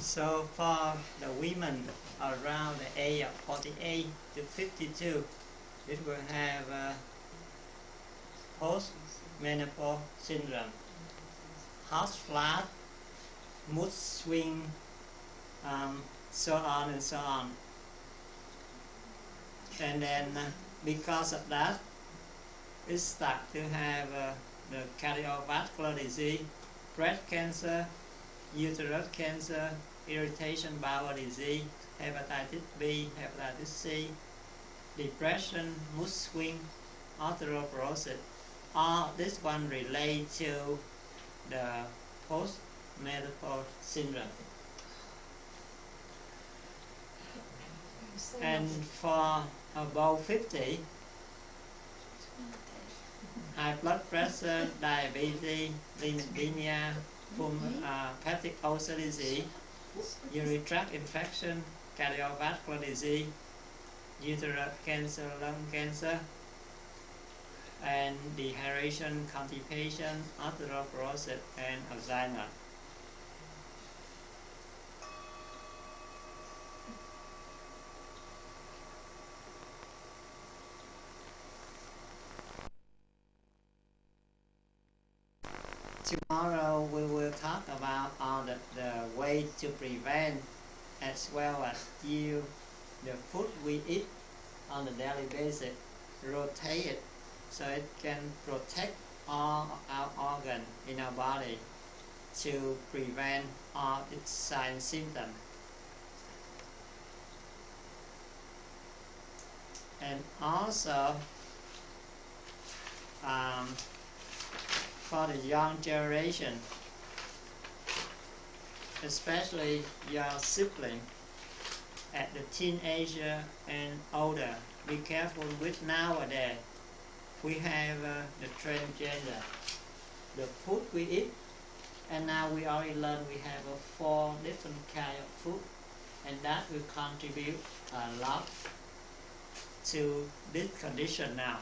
So for the women around the age of 48 to 52, it will have post-menopause syndrome, hot flash, mood swing, so on and so on. And then because of that, it starts to have the cardiovascular disease, breast cancer, uterus cancer, irritation bowel disease, hepatitis B, hepatitis C, depression, mood swing, osteoporosis. All this one relate to the post-menopause syndrome. And for above 50, high blood pressure, diabetes, lymphedema, hepatic ulcer disease, urinary tract infection, cardiovascular disease, uterus cancer, lung cancer, and dehydration, constipation, osteoporosis, and Alzheimer's. Tomorrow we will talk about all the way to prevent, as well as use the food we eat on a daily basis, rotate it so it can protect all our organs in our body to prevent all its signs and symptoms. And also for the young generation, especially your sibling at the teenager and older, be careful with nowadays. We have the transgender, the food we eat, and now we already learned we have 4 different kinds of food, and that will contribute a lot to this condition now.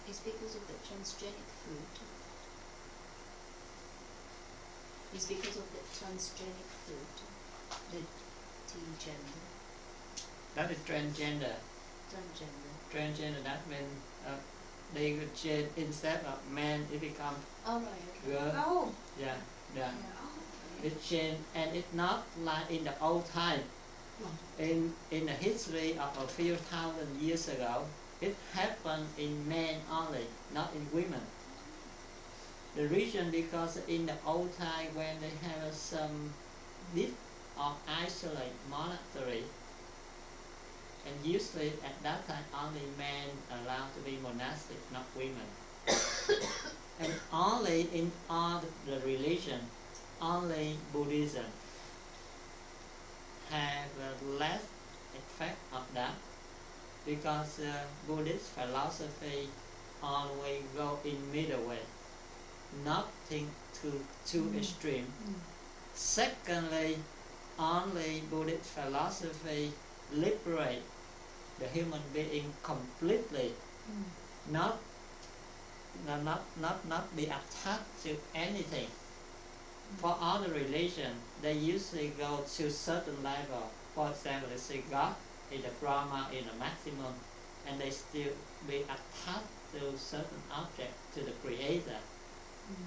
It's because of the transgenic food. It's because of the transgenic food, the T-gender. That is transgender. Transgender, that means they could change, instead of man, it becomes girl. Oh. Yeah. It changed, and it's not like in the old time. In the history of a few thousand years ago, it happened in men only, not in women. The reason because in the old time when they have some deep or isolated monastery, and usually at that time only men allowed to be monastic, not women. And only in all the religion, only Buddhism have less effect of that, because Buddhist philosophy always go in middle way, nothing too extreme. Secondly, only Buddhist philosophy liberate the human being completely, not be attached to anything. For other religion, they usually go to certain level. For example, they say God is the Brahma, is the maximum, and they still be attached to certain object, to the Creator.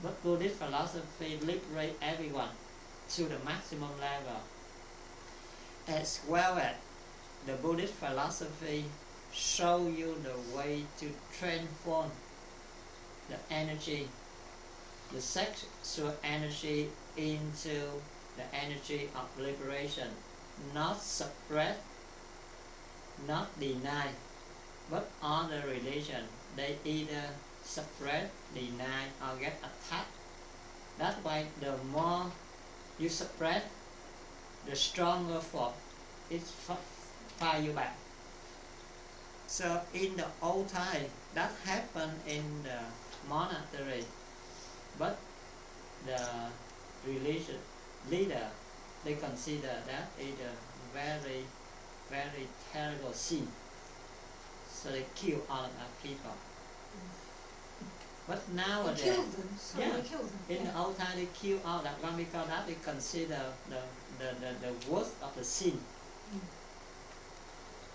But Buddhist philosophy liberate everyone to the maximum level. As well as the Buddhist philosophy show you the way to transform the energy, the sexual energy, into the energy of liberation, not suppress, not deny. But other religion, they either suppress, deny, or get attacked. That way, the more you suppress, the stronger force it fire you back. So in the old time, that happened in the monastery, but the religious leader, they consider that is a very very terrible sin. So they kill all of our people. But nowadays, They killed them. Sorry, yeah, they killed them. in the old time they kill all that one because that they consider the worst of the sin.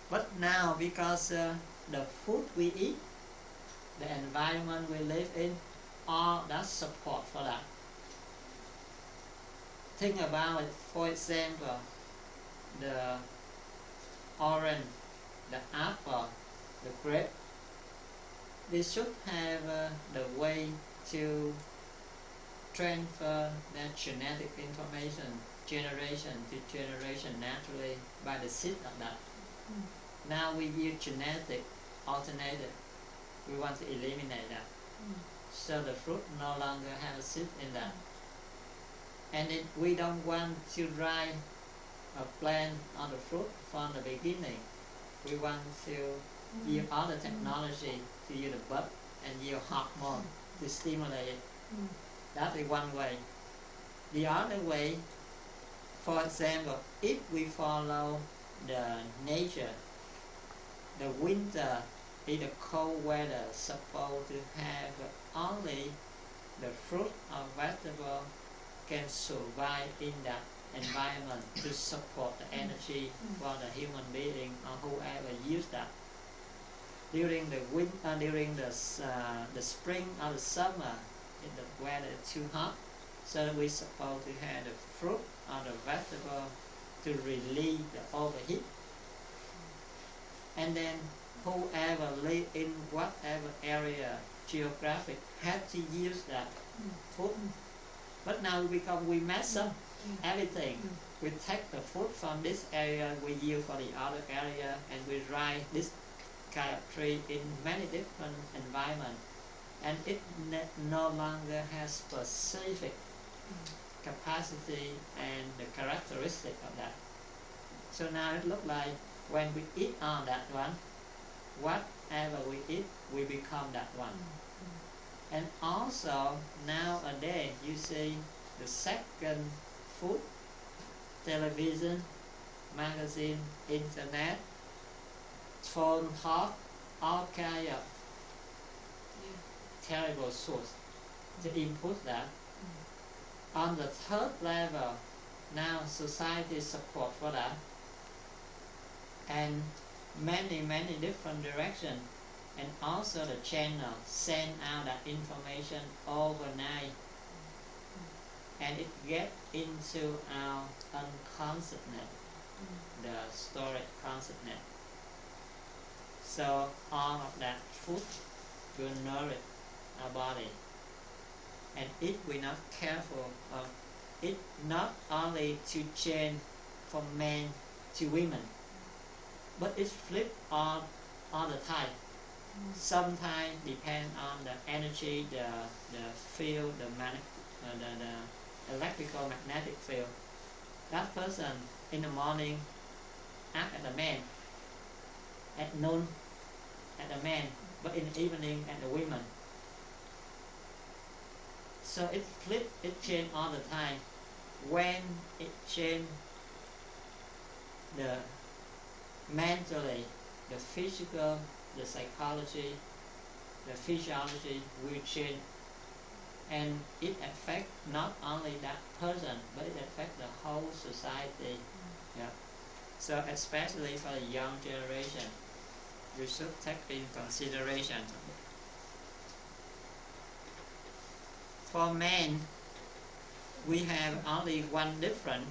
But now because the food we eat, the environment we live in, all that support for that. Think about it, for example, the orange, the apple, the grape. They should have the way to transfer their genetic information generation to generation naturally by the seed of that. Now we use genetic alternative. We want to eliminate that. So the fruit no longer have a seed in that. And we don't want to dry a plant or the fruit from the beginning. We want to use other technology to use the bud and use hormone to stimulate it. That is one way. The other way, for example, if we follow the nature, the winter is the cold weather, supposed to have only the fruit or vegetable can survive in that environment to support the energy for the human being or whoever use that. During the winter, during the spring or the summer, if the weather is too hot, so we supposed to have the fruit or the vegetable to relieve the overheat. And then whoever live in whatever area geographic had to use that food. But now because we mess up everything, we take the food from this area, we use for the other area, and we dry this kind of tree in many different environments, and it no longer has specific capacity and the characteristic of that. So now it looks like when we eat on that one, whatever we eat, we become that one. And also nowadays you see the second food, television, magazine, internet, phone talk, all kind of terrible source to input that. On the third level, now society support for that, and many different directions, and also the channel send out that information overnight, and it get into our unconsciousness, the storage consciousness. So all of that food will nourish our body, and if we're not careful of it, not only to change from men to women, but it's flipped all the time. Sometimes depend on the energy, the field, the electrical magnetic field. That person in the morning act as a man, at noon at the man, but in the evening at the women. So it flip, it change all the time. When it change, the mentally, the physical, the psychology, the physiology will change, and it affects not only that person, but it affects the whole society. Yeah. So especially for the young generation, we should take in consideration. For men, we have only one difference.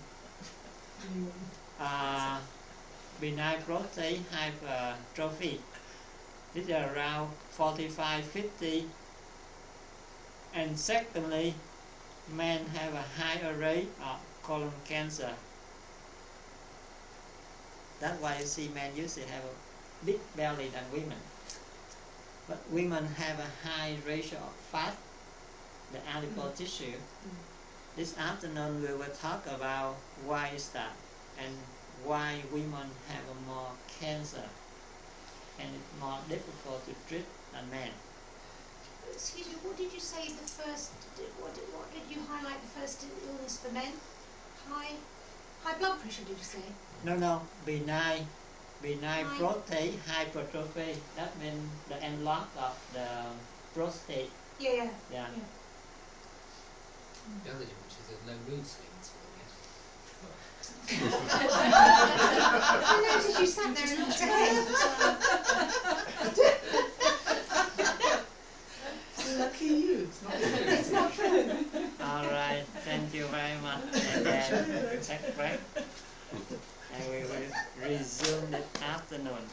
Benign prostate hypertrophy. This is around 45-50. And secondly, men have a higher rate of colon cancer. That's why you see men usually have a big belly than women. But women have a high ratio of fat, the adipose tissue. This afternoon we will talk about why is that, and why women have more cancer, and it's more difficult to treat than men. Excuse me, what did you say the first, what did you highlight the first illness for men? High blood pressure, did you say? No, benign Benign prostate hypertrophy. That means the enlargement of the prostate. Yeah. Yeah. The other difference is there's no mood swings for them yet. I noticed you sat there and looked ahead. Lucky you, it's not true. It's not true. All right. Thank you very much. And then take a break. And we will resume this afternoon.